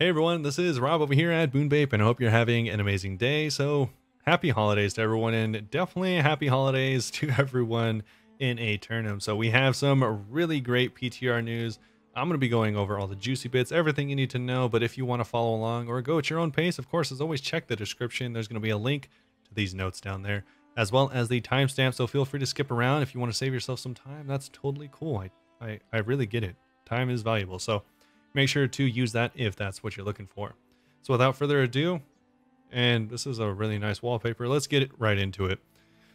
Hey everyone, this is Rob over here at BuneBape, and I hope you're having an amazing day. So, happy holidays to everyone, and definitely happy holidays to everyone in Aeternum. So, we have some really great PTR news. I'm going to be going over all the juicy bits, everything you need to know. But if you want to follow along or go at your own pace, of course, as always, check the description. There's going to be a link to these notes down there, as well as the timestamp. So, feel free to skip around if you want to save yourself some time. That's totally cool. I really get it. Time is valuable. So, make sure to use that if that's what you're looking for. So without further ado, and this is a really nice wallpaper, let's get it right into it.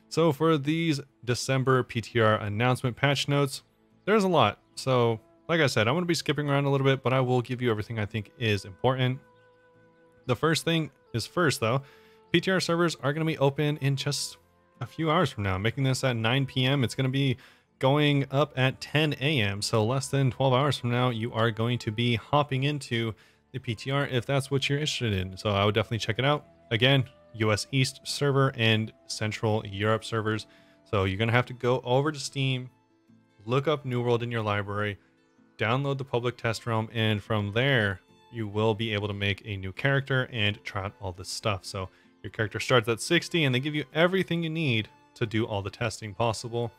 So for these December PTR announcement patch notes, there's a lot. So like I said, I'm going to be skipping around a little bit, but I will give you everything I think is important. The first thing is first though, PTR servers are going to be open in just a few hours from now. I'm making this at 9 p.m. It's going to be going up at 10 a.m. So less than 12 hours from now, you are going to be hopping into the PTR if that's what you're interested in. So I would definitely check it out. Again, US East server and Central Europe servers. So you're going to have to go over to Steam, look up New World in your library, download the public test realm, and from there, you will be able to make a new character and try out all this stuff. So your character starts at 60 and they give you everything you need to do all the testing possible.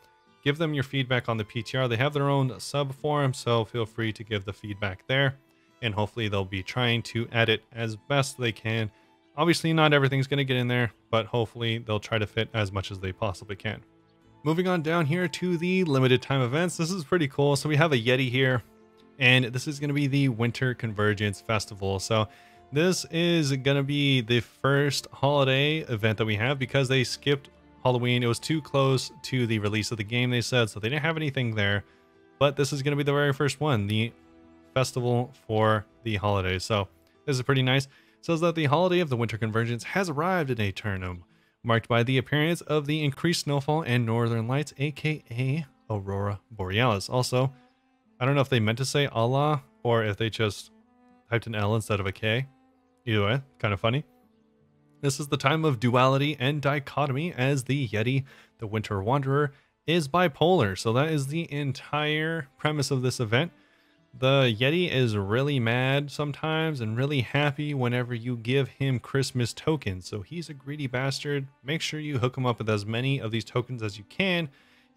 Give them your feedback on the PTR. They have their own sub forum, so feel free to give the feedback there. And hopefully they'll be trying to edit as best they can. Obviously, not everything's going to get in there, but hopefully they'll try to fit as much as they possibly can. Moving on down here to the limited time events. This is pretty cool. So we have a Yeti here, and this is going to be the Winter Convergence Festival. So this is going to be the first holiday event that we have because they skipped Halloween. It was too close to the release of the game, they said, so they didn't have anything there. But this is going to be the very first one, the festival for the holidays. So this is pretty nice. It says that the holiday of the Winter Convergence has arrived in Aeternum, marked by the appearance of the increased snowfall and northern lights, aka Aurora Borealis. Also, I don't know if they meant to say Allah or if they just typed an L instead of a K. Either way, kind of funny. This is the time of duality and dichotomy as the Yeti, the Winter Wanderer, is bipolar. So that is the entire premise of this event. The Yeti is really mad sometimes and really happy whenever you give him Christmas tokens. So he's a greedy bastard. Make sure you hook him up with as many of these tokens as you can,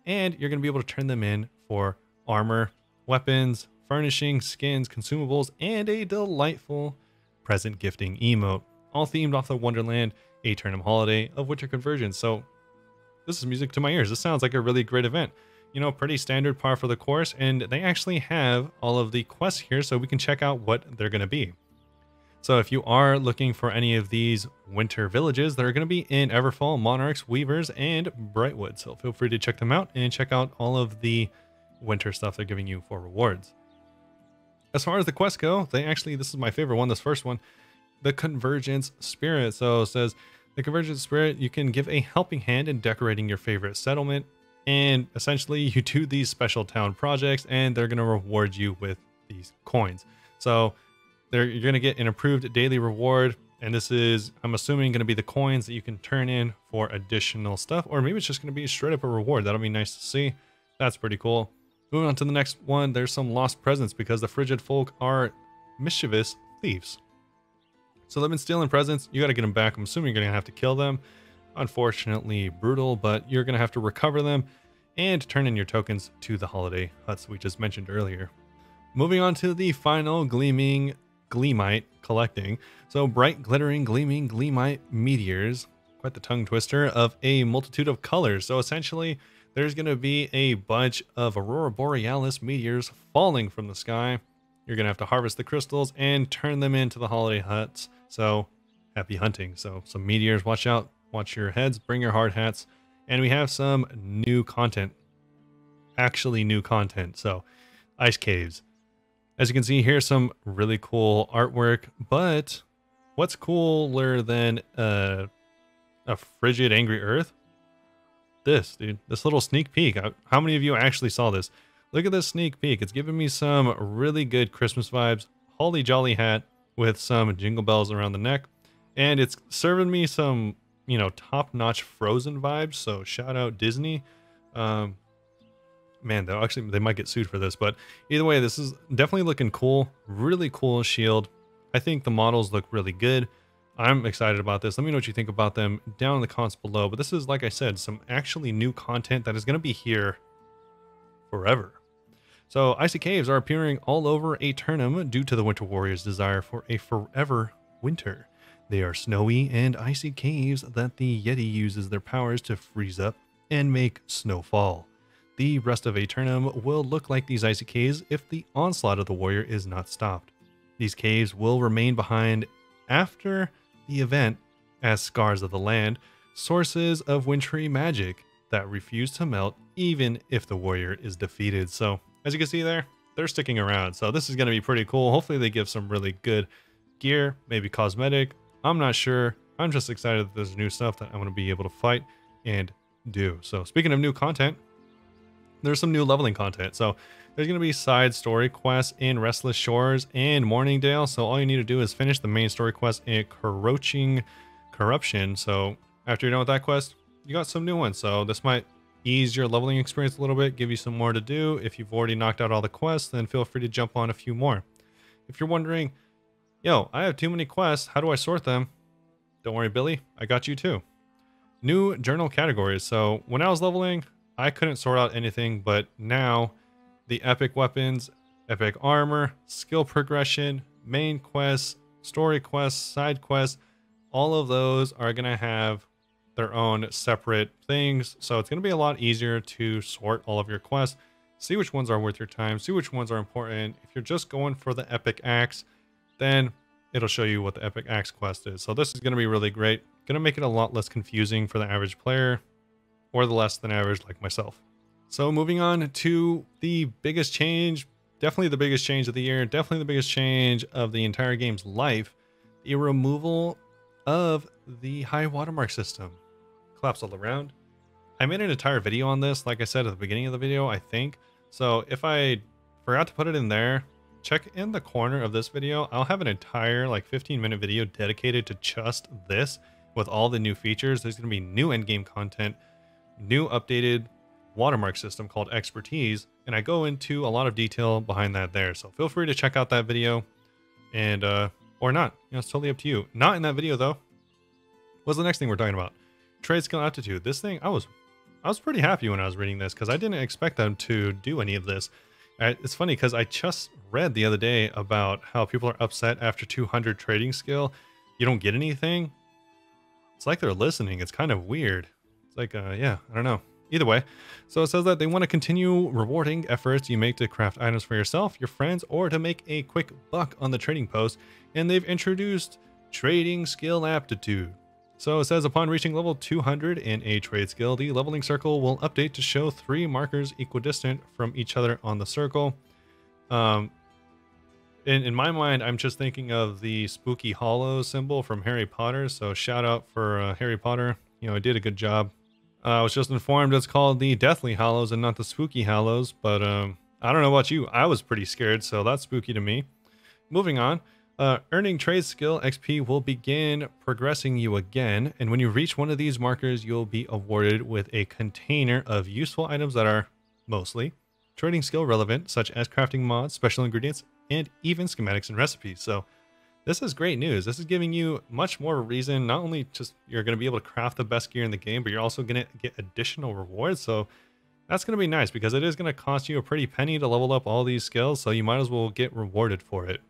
and you're going to be able to turn them in for armor, weapons, furnishings, skins, consumables, and a delightful present gifting emote. All themed off the Wonderland Aeternum holiday of Winter Convergence. So this is music to my ears. This sounds like a really great event. You know, pretty standard par for the course, and they actually have all of the quests here so we can check out what they're going to be. So if you are looking for any of these winter villages, they're going to be in Everfall, Monarchs, Weavers, and Brightwood. So feel free to check them out and check out all of the winter stuff they're giving you for rewards. As far as the quests go, this is my favorite one, this first one. The Convergence Spirit. So it says the Convergence Spirit, you can give a helping hand in decorating your favorite settlement, and essentially you do these special town projects and they're going to reward you with these coins. So you're going to get an improved daily reward, and this is, I'm assuming, going to be the coins that you can turn in for additional stuff, or maybe it's just going to be straight up a reward. That'll be nice to see. That's pretty cool. Moving on to the next one, there's some lost presents because the frigid folk are mischievous thieves. So they've been stealing presents. You got to get them back. I'm assuming you're going to have to kill them. Unfortunately brutal, but you're going to have to recover them and turn in your tokens to the holiday huts we just mentioned earlier. Moving on to the final gleaming gleamite collecting. So bright, glittering, gleaming gleamite meteors. Quite the tongue twister, of a multitude of colors. So essentially, there's going to be a bunch of Aurora Borealis meteors falling from the sky. You're going to have to harvest the crystals and turn them into the holiday huts. So happy hunting. So some meteors, watch out, watch your heads, bring your hard hats. And we have some new content, actually new content. So ice caves. As you can see here, some really cool artwork, but what's cooler than a frigid, angry earth? This, dude, this little sneak peek. How many of you actually saw this? Look at this sneak peek. It's giving me some really good Christmas vibes. Holly jolly hat with some jingle bells around the neck. And it's serving me some, you know, top-notch Frozen vibes. So shout out Disney. Man, though, actually, they might get sued for this. But either way, this is definitely looking cool. Really cool shield. I think the models look really good. I'm excited about this. Let me know what you think about them down in the comments below. But this is, like I said, some actually new content that is going to be here forever. So icy caves are appearing all over Aeternum due to the Winter Warriors' desire for a forever winter. They are snowy and icy caves that the Yeti uses their powers to freeze up and make snow fall. The rest of Aeternum will look like these icy caves if the onslaught of the warrior is not stopped. These caves will remain behind after the event as scars of the land, sources of wintry magic that refuse to melt even if the warrior is defeated. So as you can see there, they're sticking around. So this is going to be pretty cool. Hopefully they give some really good gear, maybe cosmetic. I'm not sure. I'm just excited that there's new stuff that I'm going to be able to fight and do. So speaking of new content, there's some new leveling content. So there's going to be side story quests in Restless Shores and Morningdale. So all you need to do is finish the main story quest in Corruption. So after you're done with that quest, you got some new ones. So this might ease your leveling experience a little bit, give you some more to do. If you've already knocked out all the quests, then feel free to jump on a few more. If you're wondering, yo, I have too many quests, how do I sort them? Don't worry, Billy, I got you too. New journal categories. So when I was leveling, I couldn't sort out anything, but now the epic weapons, epic armor, skill progression, main quests, story quests, side quests, all of those are going to have their own separate things. So it's going to be a lot easier to sort all of your quests, see which ones are worth your time, see which ones are important. If you're just going for the epic axe, then it'll show you what the epic axe quest is. So this is going to be really great. Going to make it a lot less confusing for the average player or the less than average like myself. So moving on to the biggest change, definitely the biggest change of the year, definitely the biggest change of the entire game's life, the removal of the high watermark system. Collapse all around. I made an entire video on this, like I said at the beginning of the video, I think. So if I forgot to put it in there, check in the corner of this video. I'll have an entire like 15-minute video dedicated to just this with all the new features. There's going to be new endgame content, new updated watermark system called Expertise, and I go into a lot of detail behind that there. So feel free to check out that video, and or not. You know, it's totally up to you. Not in that video though. What's the next thing we're talking about? Tradeskill aptitude. This thing, I was pretty happy when I was reading this because I didn't expect them to do any of this. It's funny because I just read the other day about how people are upset after 200 trading skill, you don't get anything. It's like they're listening. It's kind of weird. It's like, yeah, I don't know. Either way, so it says that they want to continue rewarding efforts you make to craft items for yourself, your friends, or to make a quick buck on the trading post, and they've introduced trading skill aptitude. So it says upon reaching level 200 in a trade skill, the leveling circle will update to show 3 markers equidistant from each other on the circle. In my mind, I'm just thinking of the spooky hollow symbol from Harry Potter. So shout out for Harry Potter. You know, I did a good job. I was just informed it's called the Deathly Hallows and not the Spooky Hallows. But I don't know about you. I was pretty scared, so that's spooky to me. Moving on. Earning trade skill XP will begin progressing you again, and when you reach one of these markers, you'll be awarded with a container of useful items that are mostly trading skill relevant, such as crafting mods, special ingredients, and even schematics and recipes. So this is great news. This is giving you much more reason. Not only just you're going to be able to craft the best gear in the game, but you're also going to get additional rewards. So that's going to be nice because it is going to cost you a pretty penny to level up all these skills. So you might as well get rewarded for it.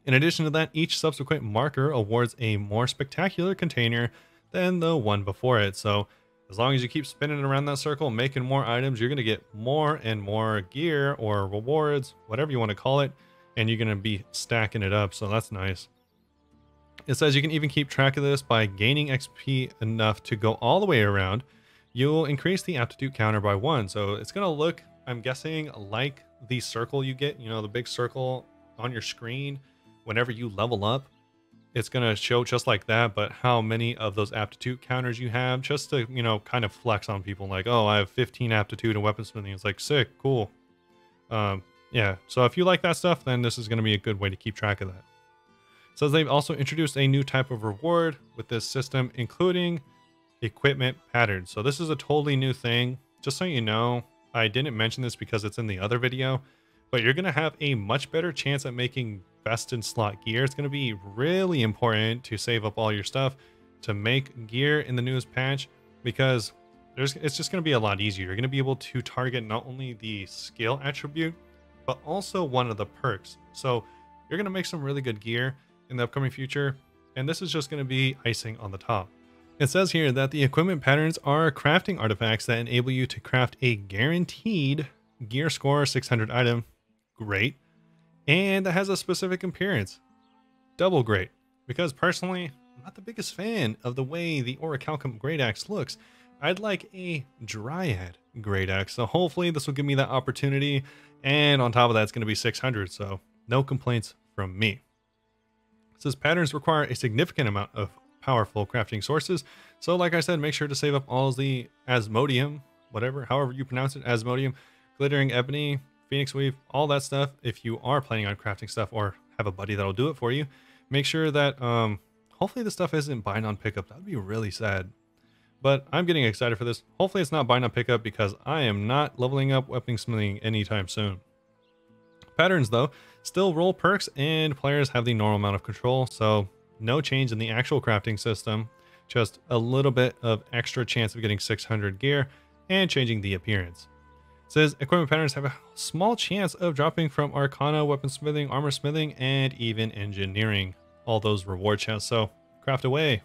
In addition to that, each subsequent marker awards a more spectacular container than the one before it. So as long as you keep spinning around that circle, making more items, you're going to get more and more gear or rewards, whatever you want to call it, and you're going to be stacking it up. So that's nice. It says you can even keep track of this by gaining XP enough to go all the way around. You'll increase the aptitude counter by 1. So it's going to look, I'm guessing, like the circle you get, you know, the big circle on your screen. Whenever you level up, it's going to show just like that, but how many of those aptitude counters you have, just to, you know, kind of flex on people like, oh, I have 15 aptitude in weaponsmithing. It's like, sick, cool. Yeah, so if you like that stuff, then this is going to be a good way to keep track of that. It says they've also introduced a new type of reward with this system, including equipment patterns. So this is a totally new thing. Just so you know, I didn't mention this because it's in the other video, but you're going to have a much better chance at making vested slot gear. It's going to be really important to save up all your stuff to make gear in the newest patch, because it's just going to be a lot easier. You're going to be able to target not only the skill attribute, but also one of the perks. So you're going to make some really good gear in the upcoming future, and this is just going to be icing on the top. It says here that the equipment patterns are crafting artifacts that enable you to craft a guaranteed gear score 600 item. Great. And that has a specific appearance. Double great. Because personally, I'm not the biggest fan of the way the Orichalcum Great Axe looks. I'd like a Dryad Great Axe. So hopefully this will give me that opportunity. And on top of that, it's going to be 600. So no complaints from me. It says patterns require a significant amount of powerful crafting sources. So like I said, make sure to save up all the Asmodium, however you pronounce it, Asmodium, Glittering Ebony, Phoenix Weave, all that stuff. If you are planning on crafting stuff or have a buddy that'll do it for you, make sure that hopefully the stuff isn't bind on pickup. That would be really sad. But I'm getting excited for this. Hopefully it's not bind on pickup, because I am not leveling up weapon smithing anytime soon. Patterns though still roll perks, and players have the normal amount of control, so no change in the actual crafting system, just a little bit of extra chance of getting 600 gear and changing the appearance. It says equipment patterns have a small chance of dropping from Arcana, weapon smithing, armor smithing, and even engineering. All those reward chests, so craft away.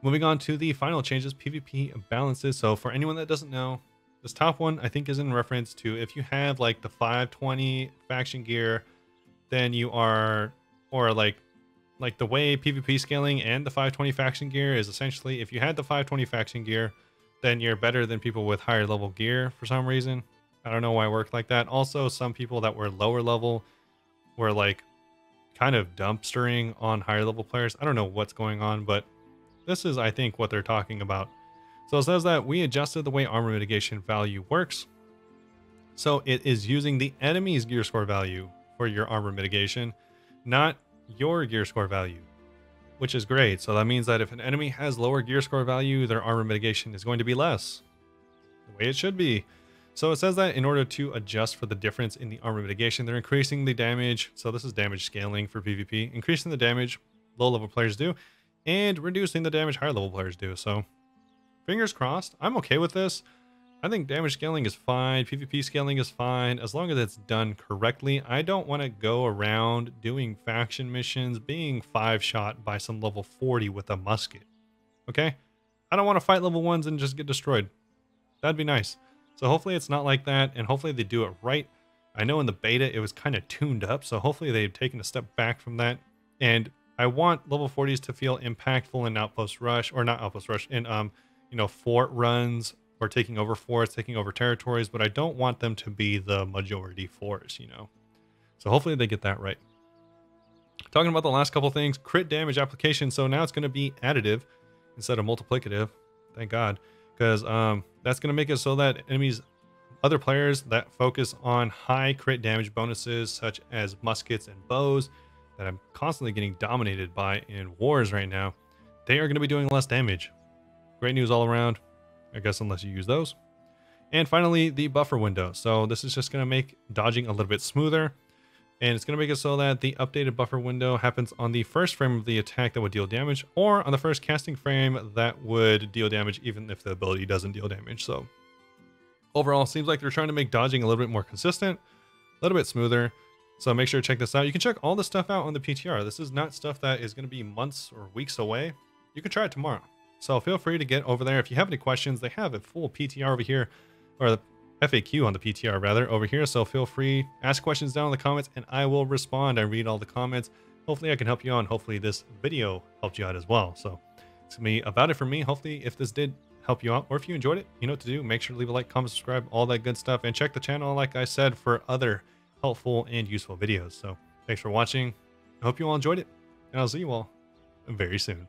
Moving on to the final changes, PvP balances. So for anyone that doesn't know, this top one I think is in reference to if you have like the 520 faction gear, then you are, or like the way PvP scaling and the 520 faction gear is essentially, if you had the 520 faction gear, then you're better than people with higher level gear for some reason. I don't know why it worked like that. Also, some people that were lower level were like kind of dumpstering on higher level players. I don't know what's going on, but this is, I think, what they're talking about. So it says that we adjusted the way armor mitigation value works. So it is using the enemy's gear score value for your armor mitigation, not your gear score value, which is great. So that means that if an enemy has lower gear score value, their armor mitigation is going to be less, the way it should be. So it says that in order to adjust for the difference in the armor mitigation, they're increasing the damage. So this is damage scaling for PvP, increasing the damage low level players do and reducing the damage higher level players do. So fingers crossed. I'm okay with this. I think damage scaling is fine. PvP scaling is fine as long as it's done correctly. I don't want to go around doing faction missions being 5-shot by some level 40 with a musket. Okay? I don't want to fight level 1s and just get destroyed. That'd be nice. So hopefully it's not like that, and hopefully they do it right. I know in the beta it was kind of tuned up, so hopefully they've taken a step back from that. And I want level 40s to feel impactful in Outpost Rush, or not Outpost Rush, in fort runs, or taking over forts, taking over territories, but I don't want them to be the majority force, So hopefully they get that right. Talking about the last couple things, crit damage application. So now it's going to be additive instead of multiplicative. Thank God. Because that's going to make it so that other players that focus on high crit damage bonuses, such as muskets and bows, that I'm constantly getting dominated by in wars right now, they are going to be doing less damage. Great news all around. I guess unless you use those. And finally, the buffer window. So this is just going to make dodging a little bit smoother. And it's going to make it so that the updated buffer window happens on the first frame of the attack that would deal damage, or on the first casting frame that would deal damage even if the ability doesn't deal damage. So overall, it seems like they're trying to make dodging a little bit more consistent, a little bit smoother. So make sure to check this out. You can check all this stuff out on the PTR. This is not stuff that is going to be months or weeks away. You can try it tomorrow. So feel free to get over there. If you have any questions, they have a full PTR over here, or the FAQ on the PTR rather over here. So feel free, ask questions down in the comments and I will respond. I read all the comments. Hopefully I can help you out, and hopefully this video helped you out as well. So it's gonna be about it for me. Hopefully if this did help you out, or if you enjoyed it, you know what to do. Make sure to leave a like, comment, subscribe, all that good stuff, and check the channel, like I said, for other helpful and useful videos. So thanks for watching. I hope you all enjoyed it, and I'll see you all very soon.